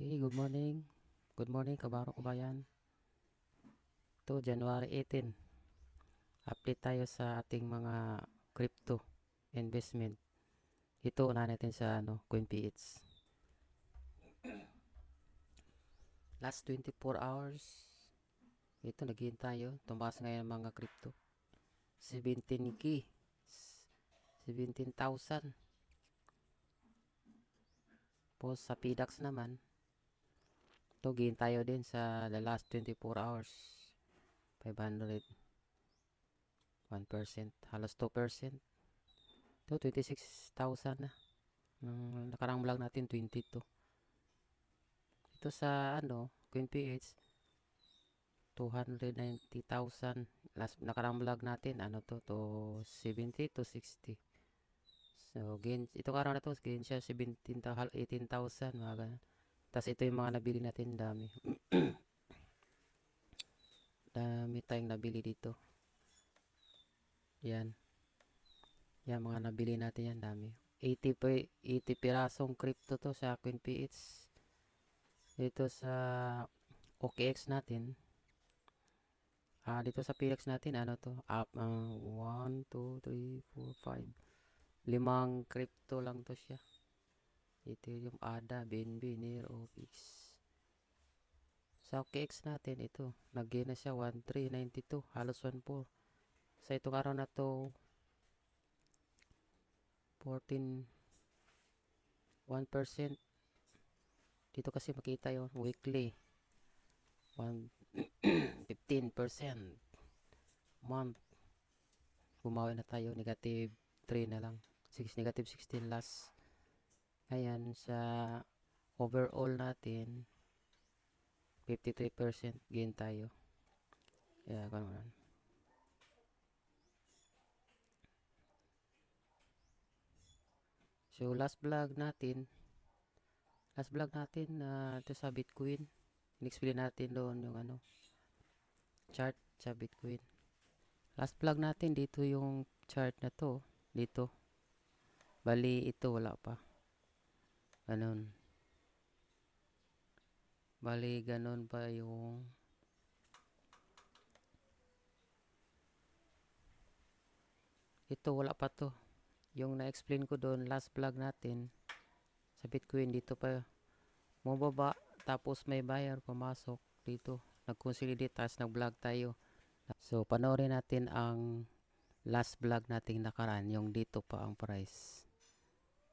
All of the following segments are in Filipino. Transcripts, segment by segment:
Okay, good morning. Good morning, kabaro kabayan. Ito, January 18. Update tayo sa ating mga crypto investment. Ito, unahin natin sa CoinPH. Last 24 hours. Ito, naghihin tayo. Tumaas ngayon ang mga crypto. 17K. 17,000. Tapos sa PDAX naman, ito, gihin tayo din sa the last 24 hours. 500. 1%. Halos 2%. Ito, 26,000 na. Nung nakarang vlog natin, 22. Ito sa CoinPH, 290,000. Last nakarang vlog natin, to 70 to 60. So, gain, itong araw na to, gain siya 18,000, mga ganun. Tapos ito yung mga nabili natin, dami. Dami tayong nabili dito. Yan. Yan, mga nabili natin yan, dami. 80 pirasong crypto to sa CoinPH. Dito sa OKX natin, dito sa PX natin, up, 1, 2, 3, 4, 5. 5 crypto lang to siya. Ethereum, ADA, BNB, NEAR, OPX. Sa OKX natin, ito, nag-gain na siya 1,392, halos 1,4. Sa itong araw na to, 14, 1%. Dito kasi makita yung weekly. 15%. Month. Bumawi na tayo, negative 3 na lang. Negative 16 last. Ayan, sa overall natin, 53% gain tayo. Kaya, ganun. So, last vlog natin, ito sa Bitcoin. In-explain natin doon yung chart sa Bitcoin. Last vlog natin, dito yung chart na to. Dito. Bali, ito wala pa. Ganun. Bali, ganun pa yung ito, wala pa to. Yung na-explain ko doon, last vlog natin sa Bitcoin, dito pa bumaba, tapos may buyer pumasok dito. Nag-consolidate, tapos nag-vlog tayo. So, panoorin natin ang last vlog nating nakaraan, yung dito pa ang price.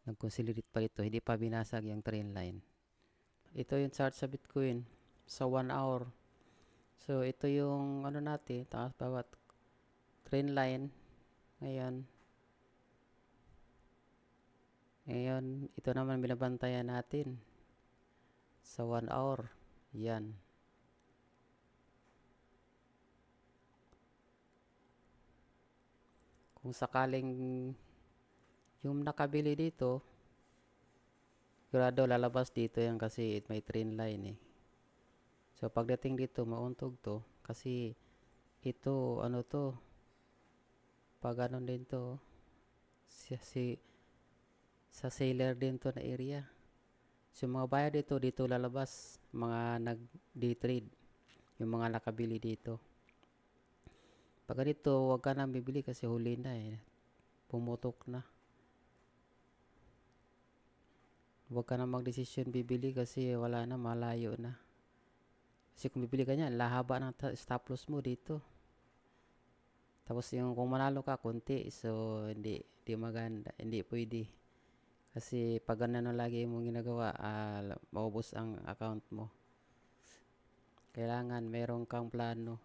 Nag-consolidate pa ito, hindi pa binasag yung trend line. Ito yung chart sa Bitcoin sa 1 hour. So, ito yung natin, tapos bawat trend line. Ngayon, ito naman binabantayan natin sa 1 hour. Yan. Kung sakaling yung nakabili dito, sigurado lalabas dito yan kasi may trend line eh. So, pagdating dito, mauntog to. Kasi, ito, pag din to, sa seller din to na area. So, mga buyer dito lalabas. Mga nag-day trade. Yung mga nakabili dito. Pag dito, huwag ka nang bibili kasi huli na eh. Pumutok na. Huwag ka na mag-desisyon bibili kasi wala na, malayo na. Kasi kung bibili ka niyan, lahaba ng stop loss mo dito. Tapos yung kung manalo ka, konti. So, hindi maganda. Hindi pwede. Kasi pag ganun lagi mong ginagawa, maubos ang account mo. Kailangan meron kang plano.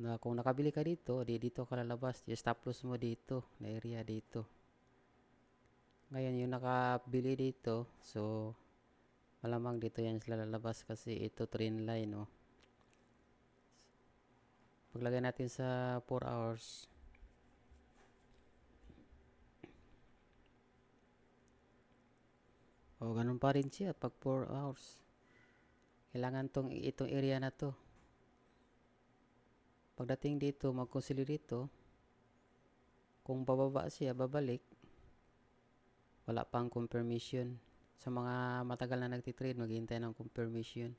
Na kung nakabili ka dito, dito ka lalabas. Yung stop loss mo dito, na area dito. Ngayon, yung nakabili dito, so, malamang dito yan sila lalabas kasi ito trend line, oh. Paglagay natin sa 4 hours. O, ganun pa rin siya pag 4 hours. Kailangan itong area na to. Pagdating dito, mag-consolidate dito. Kung bababa siya, babalik. Wala pang confirmation. sa mga matagal na nagtitrade, maghihintay ng confirmation.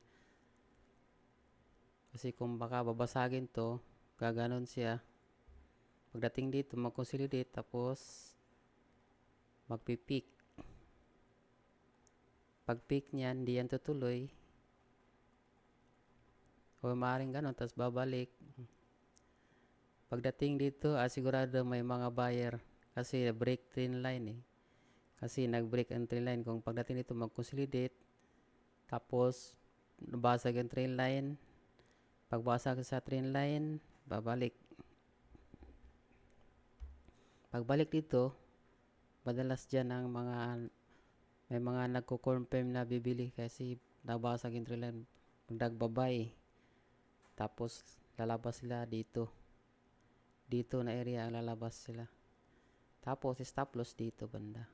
Kasi kung baka babasagin to, gaganon siya. Pagdating dito, mag-consolidate, tapos magpipeak. Pag peak niyan, hindi yan tutuloy. O maaaring ganon, tapos babalik. Pagdating dito, sigurado may mga buyer. Kasi break trend line eh. Kasi nag-break ang trend line. Kung pagdating dito, mag-consolidate, tapos nabasag ang trend line. Pagbasag sa trend line, babalik. Pagbalik dito, madalas dyan ang may mga nagko-confirm na bibili kasi nabasag yung trend line. Magdagbabay. Tapos lalabas sila dito. Dito na area ang lalabas sila. Tapos stop loss dito banda.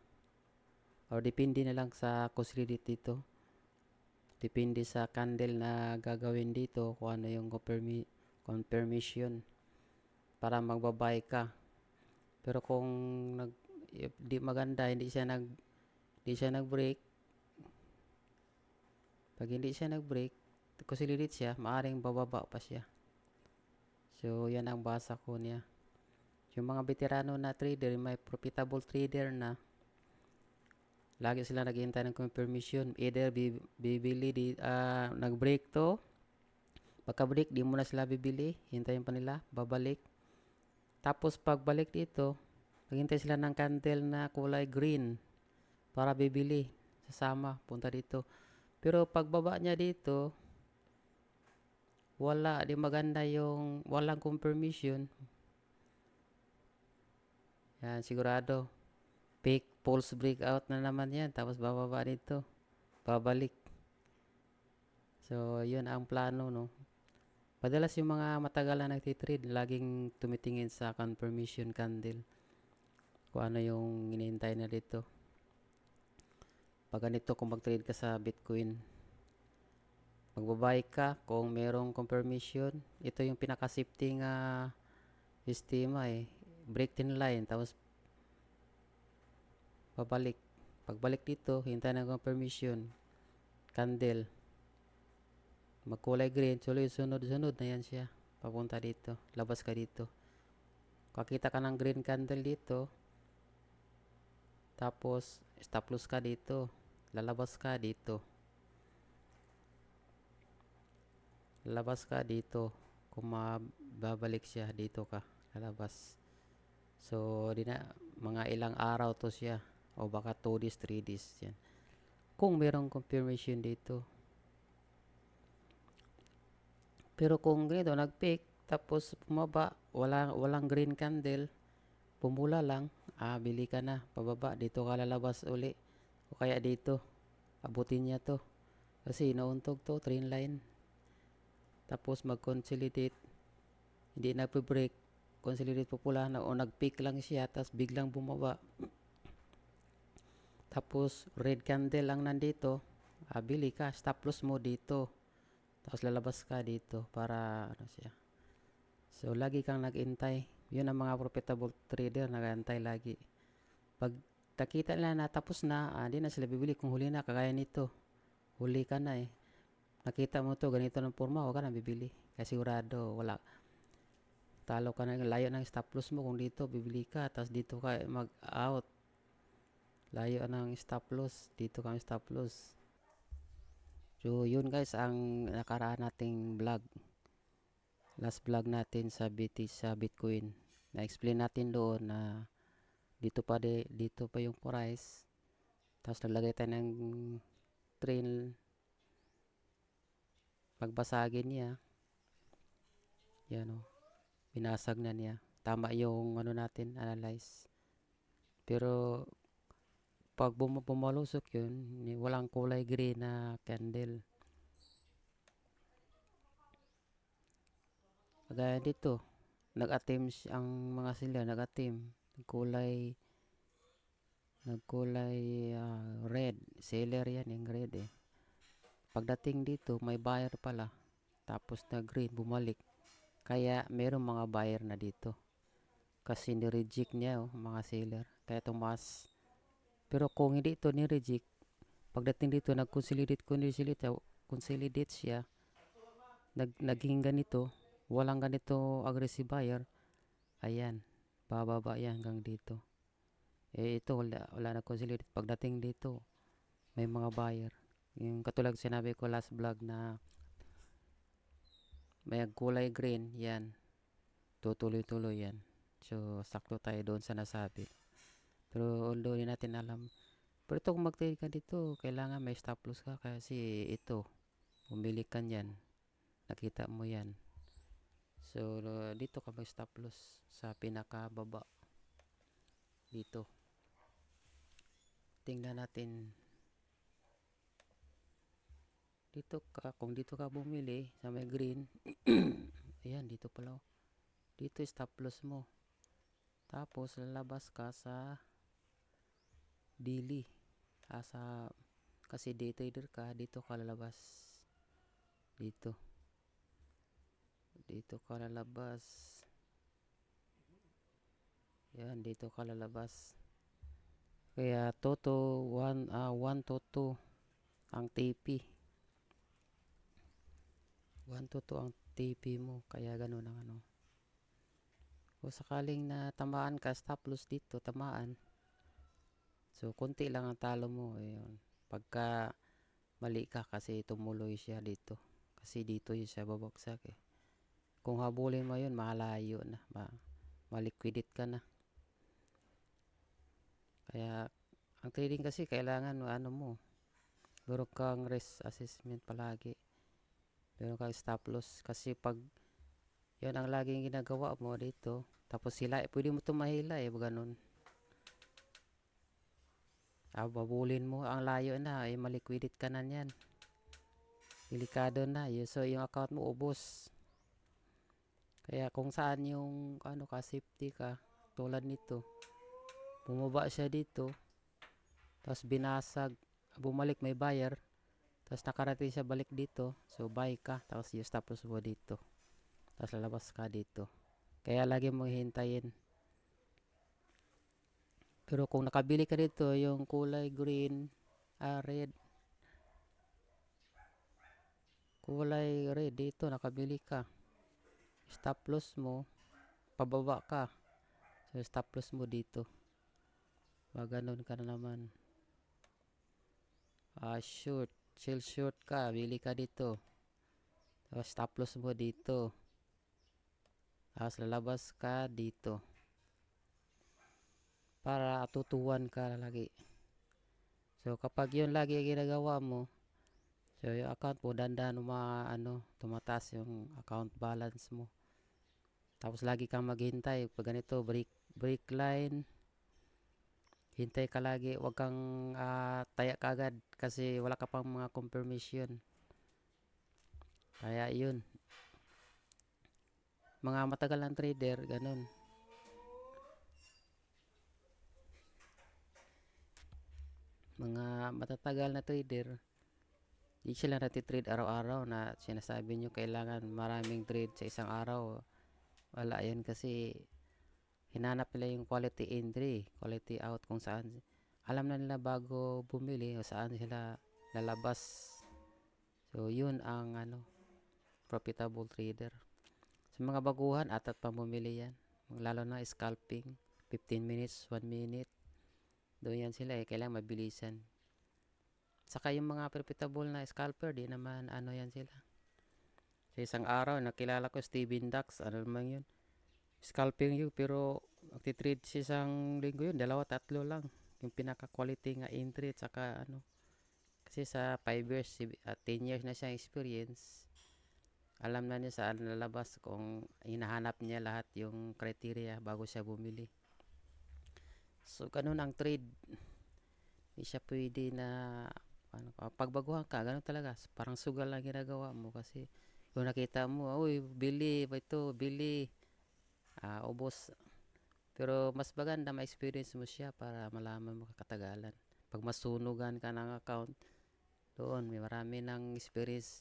Or depende na lang sa consolidate dito. Depende sa candle na gagawin dito kung ano yung confirmation para magbabay ka. Pero kung di maganda, hindi siya nag-break. Pag hindi siya nag-break, consolidate siya, maaring bababa pa siya. So, yan ang basa ko niya. Yung mga veterano na trader, may profitable trader na, lagi sila naghihintay ng confirmation. Either bibili, nag-break to, pagka-break, di mo na sila bibili, hintayin pa nila, babalik. Tapos pagbalik dito, maghintay sila ng candle na kulay green para bibili. Sasama, punta dito. Pero pagbaba niya dito, di maganda yung walang confirmation. Yan, sigurado. Fake false breakout na naman yan. Tapos bababa dito. Babalik. So, yun ang plano, no? Padalas yung mga matagal na nagtitrade, laging tumitingin sa confirmation candle. Kung ano yung hinihintay na dito. Pag ganito, kung mag-trade ka sa Bitcoin, magbabay ka kung merong confirmation. Ito yung pinaka-safety nga sistema eh. Break thin line, tapos babalik. Pagbalik dito, hintay ng confirmation. Candle. Magkulay green, sunod-sunod na yan siya. Papunta dito. Labas ka dito. Kakita ka ng green candle dito. Tapos, stop loss ka dito. Lalabas ka dito. Lalabas ka dito. Kung mababalik siya, dito ka. Lalabas. So, mga ilang araw to siya. O baka 2 days, 3 days. Yan. Kung merong confirmation dito. Pero kung ganito, nag-pick, tapos bumaba, walang green candle, pumula lang, bili ka na, pababa, dito ka lalabas uli. O kaya dito, abutin niya to. Kasi nauntog to, trend line. Tapos mag-consolidate, hindi nagpe-break, consolidate pupula na, o nag-pick lang siya, tapos biglang bumaba. Tapos red candle lang nandito, bili ka, stop loss mo dito. Tapos lalabas ka dito para ano siya. So, lagi kang nag-intay. Yun ang mga profitable trader, nag-antay lagi. Pag nakita nila na tapos na, di na sila bibili. Kung huli na, kagaya nito. Huli ka na eh. Nakita mo to, ganito ng forma, huwag ka na bibili. Kasi sigurado, wala. Talo ka na, layo ng stop loss mo. Kung dito, bibili ka. Tapos dito ka mag-out. Layo ng stop loss. Dito ka stop loss. So, yun guys ang nakaraan nating vlog. Last vlog natin sa Bitcoin. Na-explain natin doon na dito pa yung price. Tapos naglagay tayo ng trend. Pagbasagin niya. Yan o. Binasag na niya. Tama yung natin, analyze. Pero pag bumalusok yun, walang kulay green na candle. Kagaya dito, nag-attempt ang mga sila, nag-attempt. Nagkulay red. Seller yan, yung red eh. Pagdating dito, may buyer pala. Tapos na green, bumalik. Kaya merong mga buyer na dito. Kasi ni-reject niya mga seller. Kaya tumas. Pero kung hindi ito ni-reject, pagdating dito consolidate siya, naging ganito, walang ganito aggressive buyer, ayan, bababa yan hanggang dito. Ito wala na consolidate. Pagdating dito, may mga buyer. Yung katulad sinabi ko last vlog na may kulay green, yan, tutuloy-tuloy yan. So, sakto tayo doon sa nasabi. Pero although hindi natin alam, pero ito kung mag-trade ka dito, kailangan may stop loss ka kasi ito, pumili ka yan, nakita mo yan. So, dito ka may stop loss sa pinakababa. Dito. Tingnan natin. Dito ka, kung dito ka bumili sa may green, ayan, dito pala. Dito stop loss mo. Tapos, lalabas ka sa daily. Kasi day trader ka, dito ka lalabas. Dito ka lalabas. Yan, dito ka lalabas. Kaya toto 1 to 2 ang TP. 1 to 2 ang TP mo. Kaya ganun ang ano. Kung sakaling na tamaan ka, stop loss dito, tamaan. So, konti lang ang talo mo. Ayun. Pagka mali ka kasi tumuloy siya dito. Kasi dito yun siya babagsak eh. Kung habulin mo yun, malayo na. Maliquidate ka na. Kaya, ang trading kasi kailangan ano mo. Meron kang risk assessment palagi. Meron kang stop loss. Kasi pag yun ang laging ginagawa mo dito. Tapos sila, pwede mo tumahila eh. Ganun. Babulin mo ang layo na, maliquidate ka na yan. Delikado na, so yung account mo ubos. Kaya kung saan yung safety ka, tulad nito, bumaba siya dito, tapos binasag, bumalik may buyer, tapos nakarating siya balik dito, so buy ka, tapos yung stop loss mo dito, tapos lalabas ka dito. Kaya lagi mo hintayin. Pero kung nakabili ka dito, yung kulay green, red, kulay red, dito nakabili ka, stop loss mo, pababa ka, so stop loss mo dito. Ganon ka na naman. Short, sell short ka, bili ka dito, tapos stop loss mo dito, tapos lalabas ka dito. Para tutuwan ka lagi. So kapag yun lagi ginagawa mo, so yung account mo dandan tumataas yung account balance mo. Tapos lagi kang maghintay pag ganito break line, hintay ka lagi, wag kang taya kagad kasi wala ka pang mga confirmation. Kaya yun, mga matagal ng trader ganun. Mga matatagal na trader, di sila natitrade araw-araw na sinasabi nyo kailangan maraming trade sa isang araw. Wala yan kasi hinanap nila yung quality entry, quality out, kung saan alam na nila bago bumili o saan sila lalabas. So yun ang profitable trader. Sa mga baguhan at pamumili yan, lalo na scalping, 15 minutes, 1 minute, doon yan sila kailangan mabilisan. Saka yung mga profitable na scalper, di naman yan sila. Sa isang araw, nakilala ko Steven Dax, naman yun, scalping yun, pero magti-trade sa isang linggo yun, 2-3 lang yung pinaka quality nga entry. At saka kasi sa 5 years 10 years na siyang experience, alam na niya saan lalabas kung hinahanap niya lahat yung criteria bago siya bumili. So ganun ang trade, hindi siya pwede na pagbaguhan ka, ganun talaga, parang sugal lang ginagawa mo. Kasi kung nakita mo, uy, bili ubos. Pero mas maganda ma-experience mo siya para malaman mo kakatagalan. Pag masunugan ka ng account, doon may marami ng experience.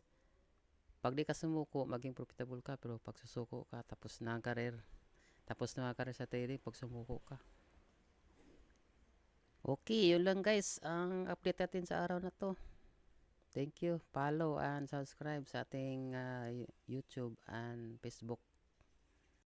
Pag di ka sumuko, maging profitable ka. Pero pag susuko ka, tapos na ang career sa trading pag sumuko ka. Okay, yun lang guys ang update natin sa araw na to. Thank you. Follow and subscribe sa ating YouTube and Facebook